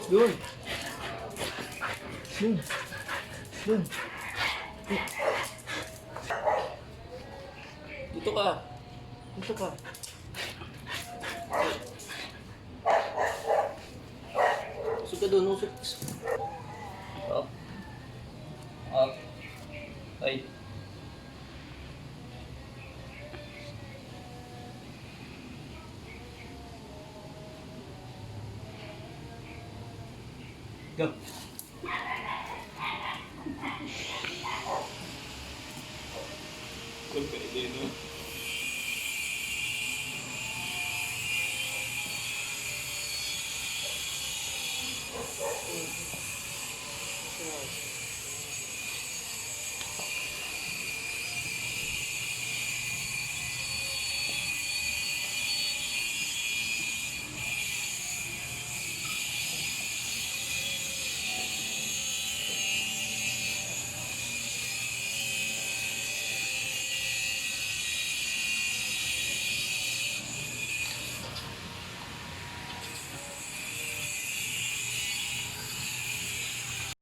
Yun. Yun. Yun. Dito ka. Dito ka. Usog ka doon, usog. Up. Up. Ay. Go. Cool ka din, no?